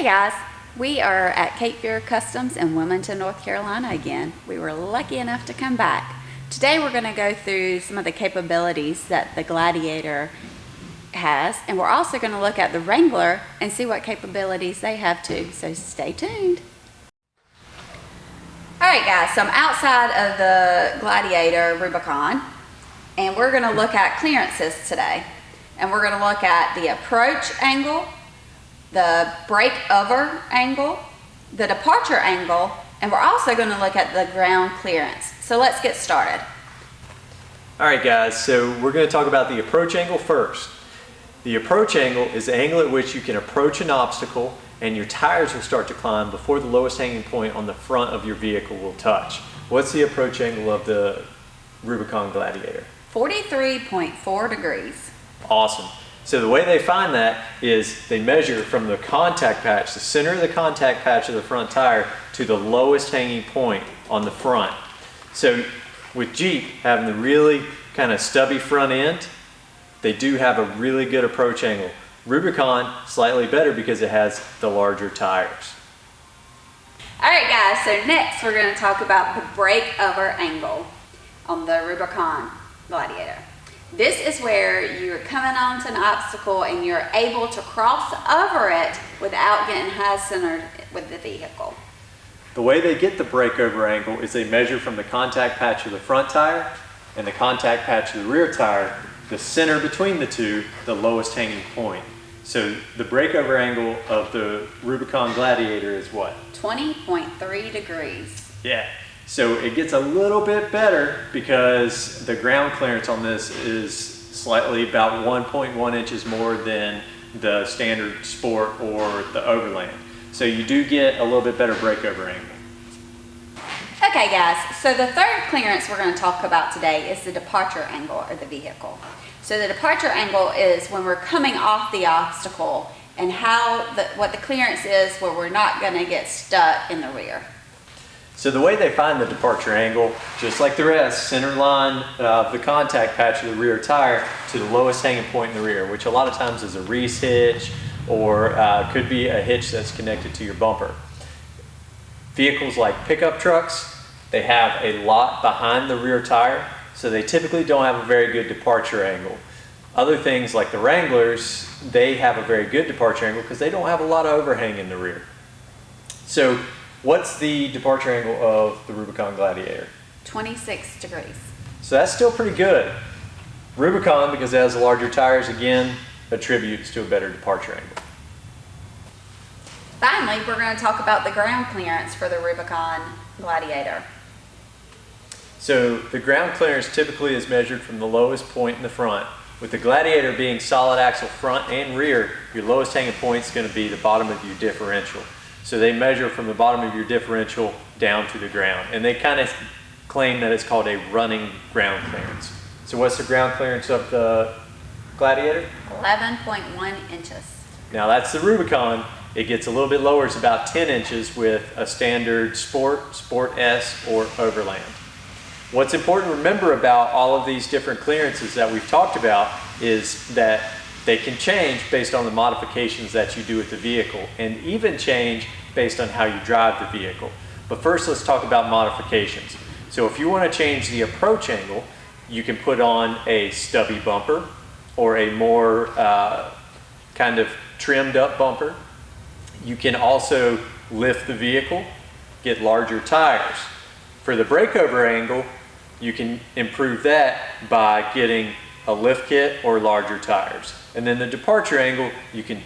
Hey guys, we are at Cape Fear Customs in Wilmington, North Carolina again. We were lucky enough to come back. Today we're going to go through some of the capabilities that the Gladiator has, and we're also going to look at the Wrangler and see what capabilities they have too, so stay tuned. Alright guys, so I'm outside of the Gladiator Rubicon, and we're going to look at clearances today. And we're going to look at the approach angle, the break-over angle, the departure angle, and we're also going to look at the ground clearance. So let's get started. Alright guys, so we're going to talk about the approach angle first. The approach angle is the angle at which you can approach an obstacle and your tires will start to climb before the lowest hanging point on the front of your vehicle will touch. What's the approach angle of the Rubicon Gladiator? 43.4 degrees. Awesome. So the way they find that is they measure from the contact patch, the center of the contact patch of the front tire, to the lowest hanging point on the front. So with Jeep having the really kind of stubby front end, they do have a really good approach angle. Rubicon, slightly better because it has the larger tires. Alright guys, so next we're going to talk about the break-over angle on the Rubicon Gladiator. This is where you're coming onto an obstacle and you're able to cross over it without getting high-centered with the vehicle. The way they get the breakover angle is they measure from the contact patch of the front tire and the contact patch of the rear tire, the center between the two, the lowest hanging point. So the breakover angle of the Rubicon Gladiator is what? 20.3 degrees. Yeah. So it gets a little bit better because the ground clearance on this is slightly about 1.1 inches more than the standard Sport or the Overland. So you do get a little bit better breakover angle. Okay guys, so the third clearance we're going to talk about today is the departure angle of the vehicle. So the departure angle is when we're coming off the obstacle and what the clearance is where we're not going to get stuck in the rear. So the way they find the departure angle, just like the rest, center line of the contact patch of the rear tire to the lowest hanging point in the rear, which a lot of times is a Reese hitch or could be a hitch that's connected to your bumper. Vehicles like pickup trucks, they have a lot behind the rear tire, so they typically don't have a very good departure angle. Other things like the Wranglers, they have a very good departure angle because they don't have a lot of overhang in the rear. So what's the departure angle of the Rubicon Gladiator? 26 degrees. So that's still pretty good. Rubicon, because it has larger tires, again, attributes to a better departure angle. Finally, we're going to talk about the ground clearance for the Rubicon Gladiator. So the ground clearance typically is measured from the lowest point in the front. With the Gladiator being solid axle front and rear, your lowest hanging point is going to be the bottom of your differential. So they measure from the bottom of your differential down to the ground. And they kind of claim that it's called a running ground clearance. So what's the ground clearance of the Gladiator? 11.1 inches. Now that's the Rubicon. It gets a little bit lower. It's about 10 inches with a standard Sport, Sport S, or Overland. What's important to remember about all of these different clearances that we've talked about is that they can change based on the modifications that you do with the vehicle, and even change based on how you drive the vehicle. But first, let's talk about modifications. So if you want to change the approach angle, you can put on a stubby bumper or a more kind of trimmed up bumper. You can also lift the vehicle, get larger tires. For the breakover angle, you can improve that by getting a lift kit or larger tires. And then the departure angle, you can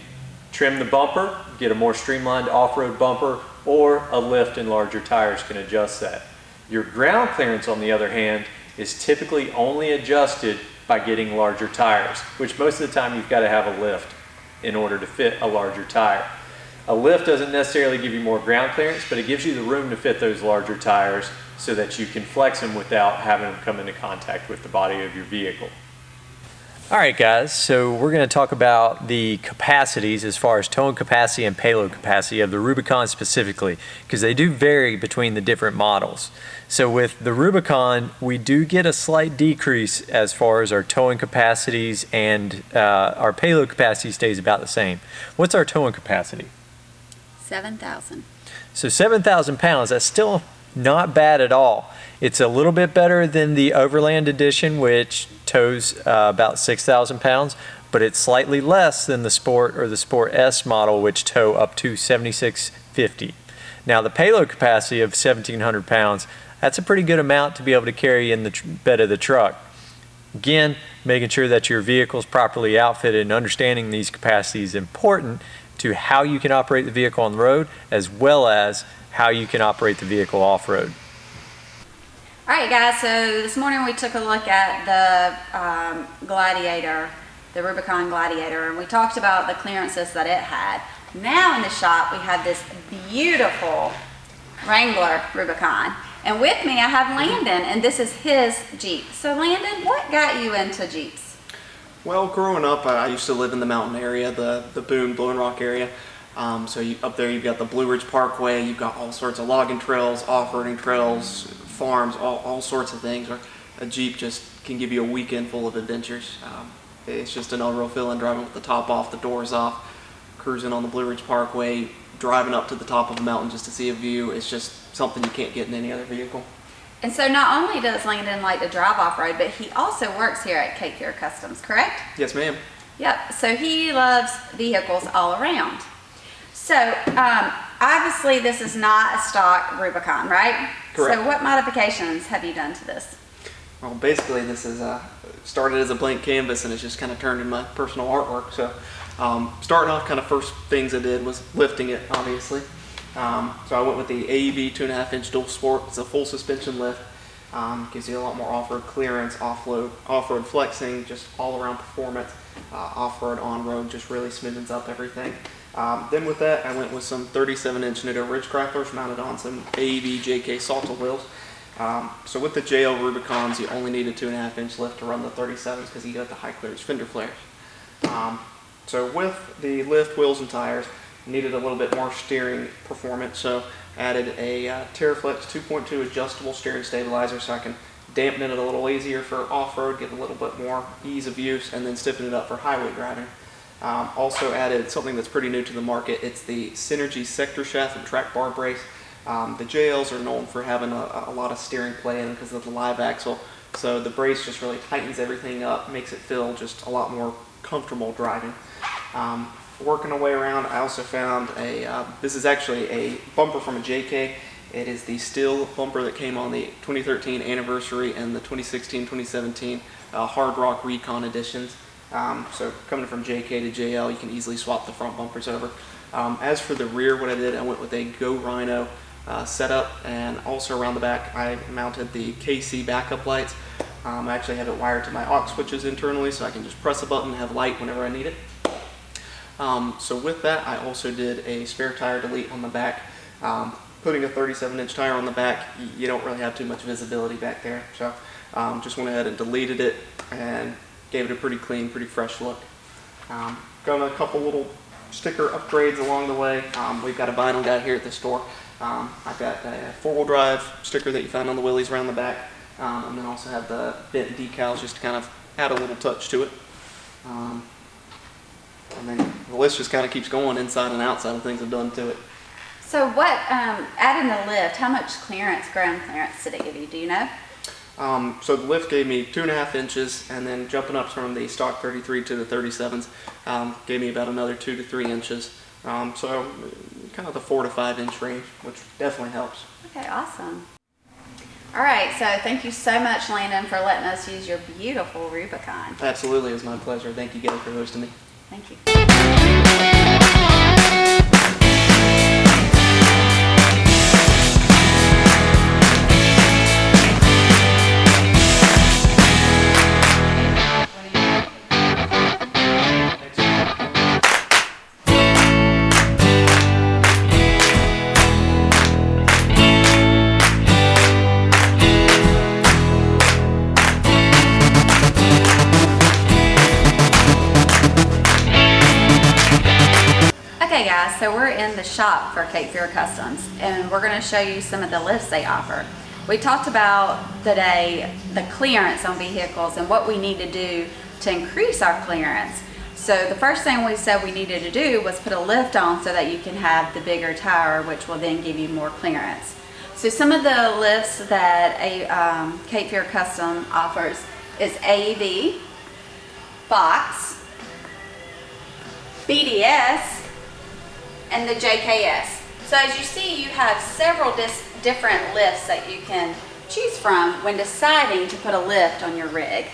trim the bumper, get a more streamlined off-road bumper, or a lift and larger tires can adjust that. Your ground clearance, on the other hand, is typically only adjusted by getting larger tires, which most of the time you've got to have a lift in order to fit a larger tire. A lift doesn't necessarily give you more ground clearance, but it gives you the room to fit those larger tires so that you can flex them without having them come into contact with the body of your vehicle. Alright guys, so we're going to talk about the capacities as far as towing capacity and payload capacity of the Rubicon specifically, because they do vary between the different models. So with the Rubicon, we do get a slight decrease as far as our towing capacities, and our payload capacity stays about the same. What's our towing capacity? 7,000. So 7,000 pounds, that's still not bad at all. It's a little bit better than the Overland Edition, which tows about 6,000 pounds, but it's slightly less than the Sport or the Sport S model, which tow up to 7,650. Now the payload capacity of 1,700 pounds, that's a pretty good amount to be able to carry in the bed of the truck. Again, making sure that your vehicle is properly outfitted and understanding these capacities is important to how you can operate the vehicle on the road, as well as how you can operate the vehicle off-road. All right, guys, so this morning we took a look at the Gladiator, the Rubicon Gladiator, and we talked about the clearances that it had. Now in the shop, we have this beautiful Wrangler Rubicon. And with me, I have Landon, and this is his Jeep. So Landon, what got you into Jeeps? Well, growing up, I used to live in the mountain area, the Boone, Blue and Rock area. Up there, you've got the Blue Ridge Parkway, you've got all sorts of logging trails, off-roading trails, farms, all sorts of things. A Jeep just can give you a weekend full of adventures. It's just an unreal feeling driving with the top off, the doors off, cruising on the Blue Ridge Parkway, driving up to the top of a mountain just to see a view. It's just something you can't get in any other vehicle. And so not only does Landon like to drive off-road, but he also works here at Cape Fear Customs, correct? Yes, ma'am. Yep, so he loves vehicles all around. So obviously this is not a stock Rubicon, right? Correct. So what modifications have you done to this? Well, basically this is started as a blank canvas and it's just kind of turned into my personal artwork. So starting off, kind of first things I did was lifting it, obviously. So I went with the AEV 2.5-inch dual sport. It's a full suspension lift. Gives you a lot more off-road clearance, off-road flexing, just all-around performance. Off-road, on-road, just really smoothens up everything. Then with that, I went with some 37-inch Nitto ridge cracklers mounted on some AEV JK Salta wheels. So with the JL Rubicons, you only need a 2.5-inch lift to run the 37s because you got the high clearance fender flares. So with the lift, wheels, and tires, needed a little bit more steering performance, so added a TerraFlex 2.2 adjustable steering stabilizer so I can dampen it a little easier for off-road, get a little bit more ease of use, and then stiffen it up for highway driving. Also added something that's pretty new to the market. It's the Synergy sector shaft and track bar brace. The JLs are known for having a lot of steering play in because of the live axle, so the brace just really tightens everything up, makes it feel just a lot more comfortable driving. Working our way around, I also found this is actually a bumper from a JK. It is the steel bumper that came on the 2013 anniversary and the 2016-2017 Hard Rock Recon editions. So coming from JK to JL, you can easily swap the front bumpers over. As for the rear, what I did, I went with a Go Rhino setup, and also around the back I mounted the KC backup lights. I actually have it wired to my aux switches internally so I can just press a button and have light whenever I need it. So with that, I also did a spare tire delete on the back. Putting a 37-inch tire on the back, you don't really have too much visibility back there. So just went ahead and deleted it and gave it a pretty clean, pretty fresh look. Got a couple little sticker upgrades along the way. We've got a vinyl guy here at the store. I've got a four-wheel drive sticker that you find on the wheelies around the back. And then also have the bent decals just to kind of add a little touch to it. And then the list just kind of keeps going inside and outside of things I've done to it. So what, adding the lift, how much clearance, ground clearance did it give you, do you know? So the lift gave me 2.5 inches, and then jumping up from the stock 33 to the 37s gave me about another 2 to 3 inches. So kind of the 4 to 5 inch range, which definitely helps. Okay, awesome. All right, so thank you so much, Landon, for letting us use your beautiful Rubicon. Absolutely, it's my pleasure. Thank you guys for hosting me. Thank you. Okay guys, so we're in the shop for Cape Fear Customs and we're going to show you some of the lifts they offer. We talked about today the clearance on vehicles and what we need to do to increase our clearance. So the first thing we said we needed to do was put a lift on so that you can have the bigger tire, which will then give you more clearance. So some of the lifts that a Cape Fear Custom offers is AEV, Fox, BDS, and the JKS. So as you see, you have several different lifts that you can choose from when deciding to put a lift on your rig.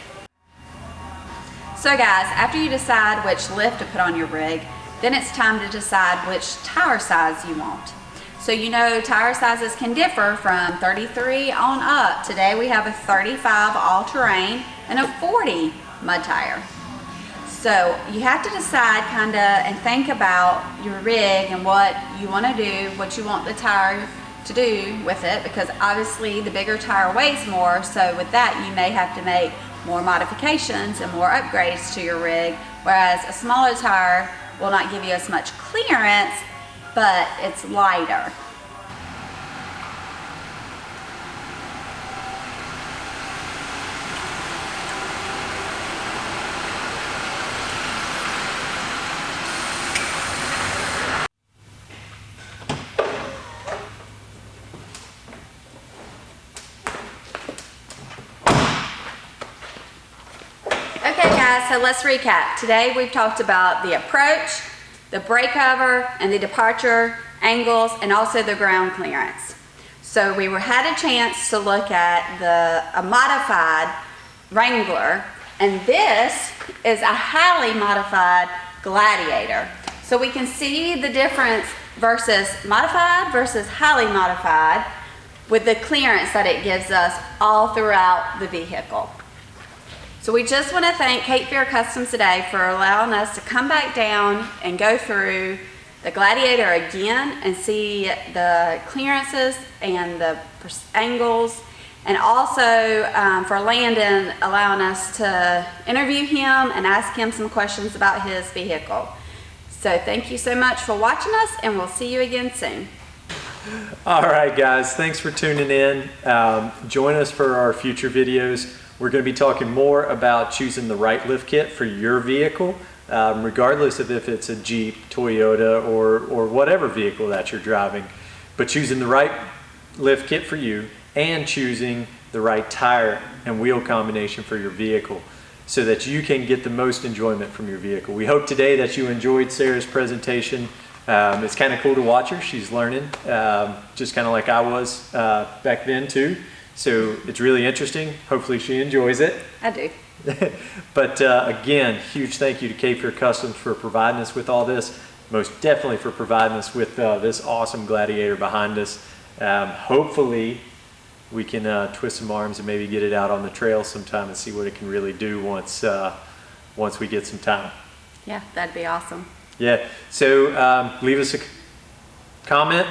So guys, after you decide which lift to put on your rig, then it's time to decide which tire size you want. So you know tire sizes can differ from 33 on up. Today we have a 35 all-terrain and a 40 mud tire. So you have to decide and think about your rig and what you want to do, what you want the tire to do with it, because obviously the bigger tire weighs more, so with that you may have to make more modifications and more upgrades to your rig, whereas a smaller tire will not give you as much clearance, but it's lighter. Okay guys, so let's recap. Today we've talked about the approach, the brake cover, and the departure angles, and also the ground clearance. So we had a chance to look at a modified Wrangler, and this is a highly modified Gladiator. So we can see the difference versus modified versus highly modified with the clearance that it gives us all throughout the vehicle. So we just want to thank Cape Fear Customs today for allowing us to come back down and go through the Gladiator again and see the clearances and the angles, and also for Landon allowing us to interview him and ask him some questions about his vehicle. So thank you so much for watching us, and we'll see you again soon. All right, guys, thanks for tuning in. Join us for our future videos. We're going to be talking more about choosing the right lift kit for your vehicle, regardless of if it's a Jeep, Toyota, or whatever vehicle that you're driving. But choosing the right lift kit for you and choosing the right tire and wheel combination for your vehicle so that you can get the most enjoyment from your vehicle. We hope today that you enjoyed Sarah's presentation. It's kind of cool to watch her. She's learning, just kind of like I was back then too. So it's really interesting. Hopefully she enjoys it. I do. But again, huge thank you to Cape Fear Customs for providing us with all this. Most definitely for providing us with this awesome Gladiator behind us. Hopefully we can twist some arms and maybe get it out on the trail sometime and see what it can really do once we get some time. Yeah, that'd be awesome. Yeah, so leave us a comment,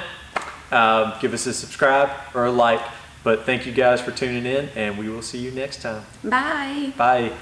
give us a subscribe or a like. But thank you guys for tuning in, and we will see you next time. Bye. Bye.